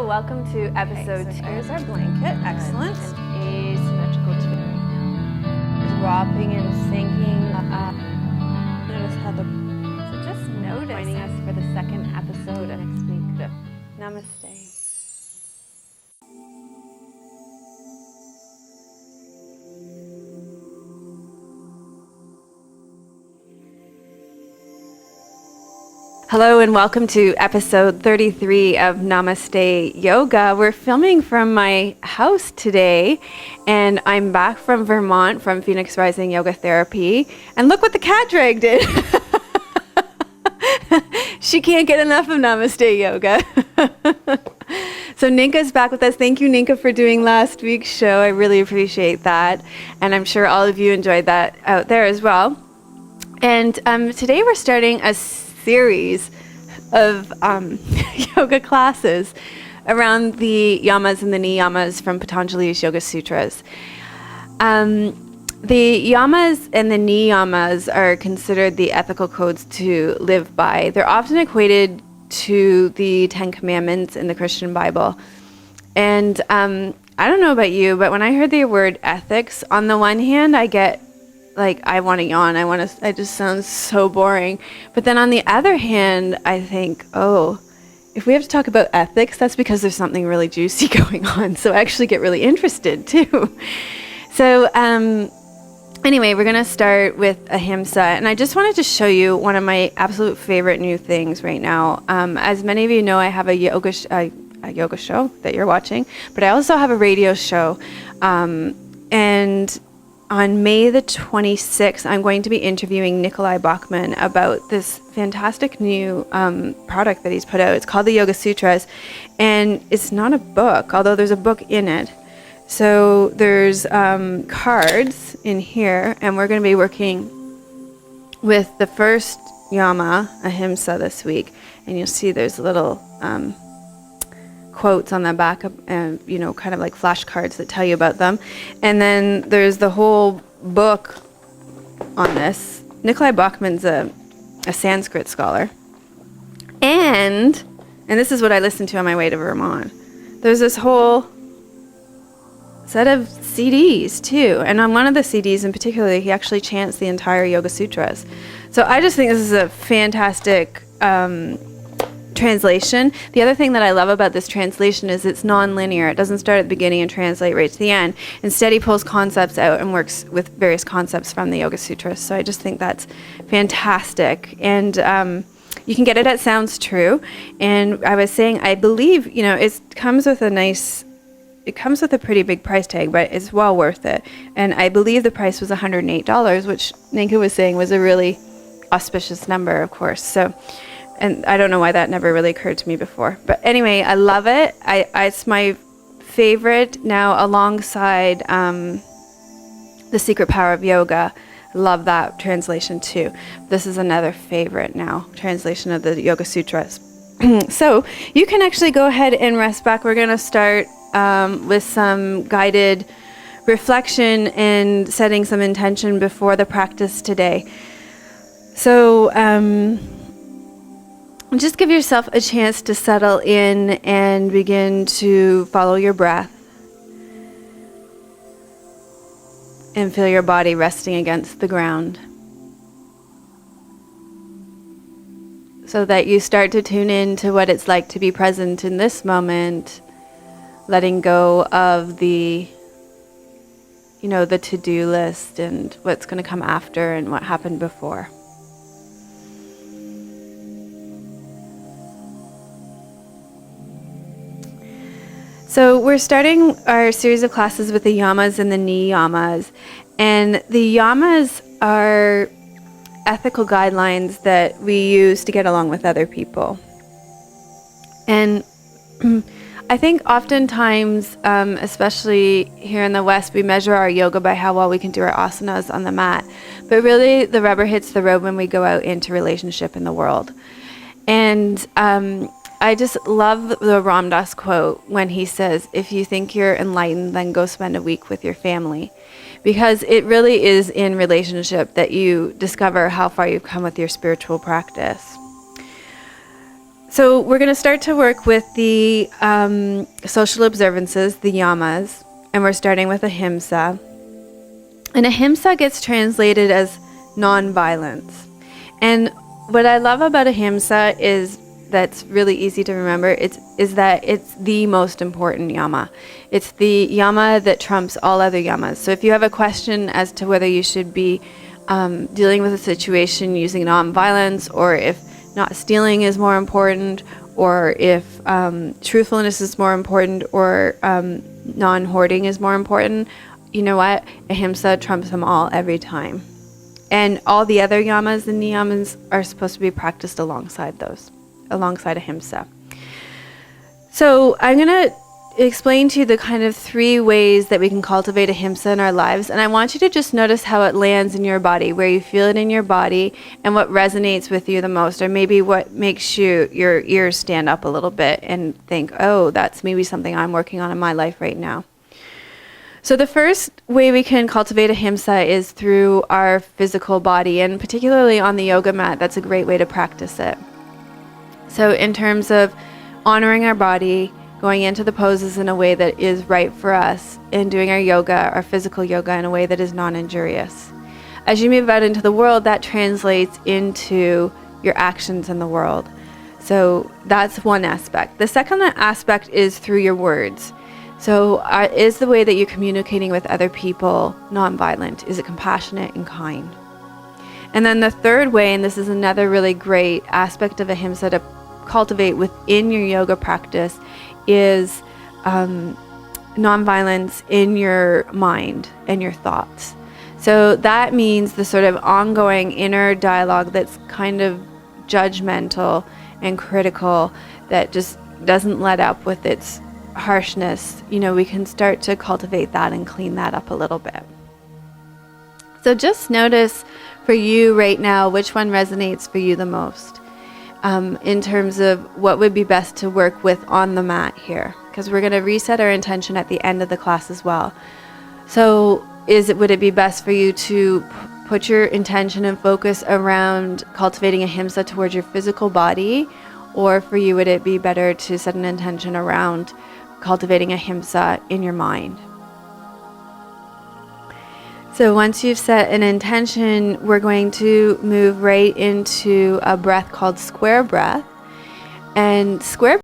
Hello, welcome to episode 2. There's our blanket, excellent. An asymmetrical twin. Dropping and sinking up. Notice how the... So just notice. Joining us for the second episode of next week. Namaste. Hello and welcome to episode 33 of Namaste Yoga. We're filming from my house today, and I'm back from Vermont from Phoenix Rising Yoga Therapy. And look what the cat dragged in. She can't get enough of Namaste Yoga. So Ninka's back with us. Thank you, Ninka, for doing last week's show. I really appreciate that. And I'm sure all of you enjoyed that out there as well. And today we're starting a series of yoga classes around the Yamas and the Niyamas from Patanjali's Yoga Sutras. The Yamas and the Niyamas are considered the ethical codes to live by. They're often equated to the Ten Commandments in the Christian Bible. And I don't know about you, but when I heard the word ethics, on the one hand, I get I want to yawn. It just sounds so boring. But then on the other hand, I think, if we have to talk about ethics, that's because there's something really juicy going on. So I actually get really interested too. So anyway, we're going to start with Ahimsa. And I just wanted to show you one of my absolute favorite new things right now. As many of you know, I have a yoga show that you're watching, but I also have a radio show. And on May the 26th, I'm going to be interviewing Nikolai Bachman about this fantastic new product that he's put out. It's called the Yoga Sutras, and it's not a book, although there's a book in it. So there's cards in here, and we're going to be working with the first yama, Ahimsa, this week. And you'll see there's little quotes on the back of, kind of like flashcards that tell you about them. And then there's the whole book on this. Nikolai Bachman's a Sanskrit scholar. And this is what I listened to on my way to Vermont. There's this whole set of CDs too. And on one of the CDs in particular, he actually chants the entire Yoga Sutras. So I just think this is a fantastic translation. The other thing that I love about this translation is it's non-linear. It doesn't start at the beginning and translate right to the end. Instead, he pulls concepts out and works with various concepts from the Yoga Sutras. So I just think that's fantastic. And you can get it at Sounds True. And I was saying, I believe, it comes with a pretty big price tag, but it's well worth it. And I believe the price was $108, which Ninka was saying was a really auspicious number, of course. So. And I don't know why that never really occurred to me before. But anyway, I love it. It's my favorite now alongside The Secret Power of Yoga. I love that translation too. This is another favorite now, translation of the Yoga Sutras. So you can actually go ahead and rest back. We're going to start with some guided reflection and setting some intention before the practice today. So just give yourself a chance to settle in and begin to follow your breath and feel your body resting against the ground so that you start to tune in to what it's like to be present in this moment, letting go of the to-do list and what's going to come after and what happened before. So we're starting our series of classes with the Yamas and the Niyamas. And the Yamas are ethical guidelines that we use to get along with other people. And I think oftentimes, especially here in the West, we measure our yoga by how well we can do our asanas on the mat. But really, the rubber hits the road when we go out into relationship in the world. And I just love the Ram Dass quote when he says, if you think you're enlightened, then go spend a week with your family. Because it really is in relationship that you discover how far you've come with your spiritual practice. So we're going to start to work with the social observances, the yamas, and we're starting with Ahimsa. And Ahimsa gets translated as nonviolence. And what I love about Ahimsa is that's really easy to remember. Is that it's the most important yama. It's the yama that trumps all other yamas. So if you have a question as to whether you should be dealing with a situation using nonviolence, or if not stealing is more important, or if truthfulness is more important, or non-hoarding is more important, you know what? Ahimsa trumps them all every time. And all the other yamas and niyamas are supposed to be practiced alongside Ahimsa. So I'm going to explain to you the kind of 3 ways that we can cultivate Ahimsa in our lives. And I want you to just notice how it lands in your body, where you feel it in your body, and what resonates with you the most, or maybe what makes your ears stand up a little bit and think, oh, that's maybe something I'm working on in my life right now. So the first way we can cultivate Ahimsa is through our physical body, and particularly on the yoga mat. That's a great way to practice it. So in terms of honoring our body, going into the poses in a way that is right for us, and doing our yoga, our physical yoga, in a way that is non-injurious. As you move out into the world, that translates into your actions in the world. So that's one aspect. The second aspect is through your words. So is the way that you're communicating with other people nonviolent? Is it compassionate and kind? And then the third way, and this is another really great aspect of Ahimsa to cultivate within your yoga practice, is nonviolence in your mind and your thoughts. So that means the sort of ongoing inner dialogue that's kind of judgmental and critical, that just doesn't let up with its harshness. You know, we can start to cultivate that and clean that up a little bit. So just notice for you right now which one resonates for you the most, in terms of what would be best to work with on the mat here, because we're going to reset our intention at the end of the class as well. So would it be best for you to put your intention and focus around cultivating Ahimsa towards your physical body, or for you would it be better to set an intention around cultivating Ahimsa in your mind? So once you've set an intention, we're going to move right into a breath called square breath. And square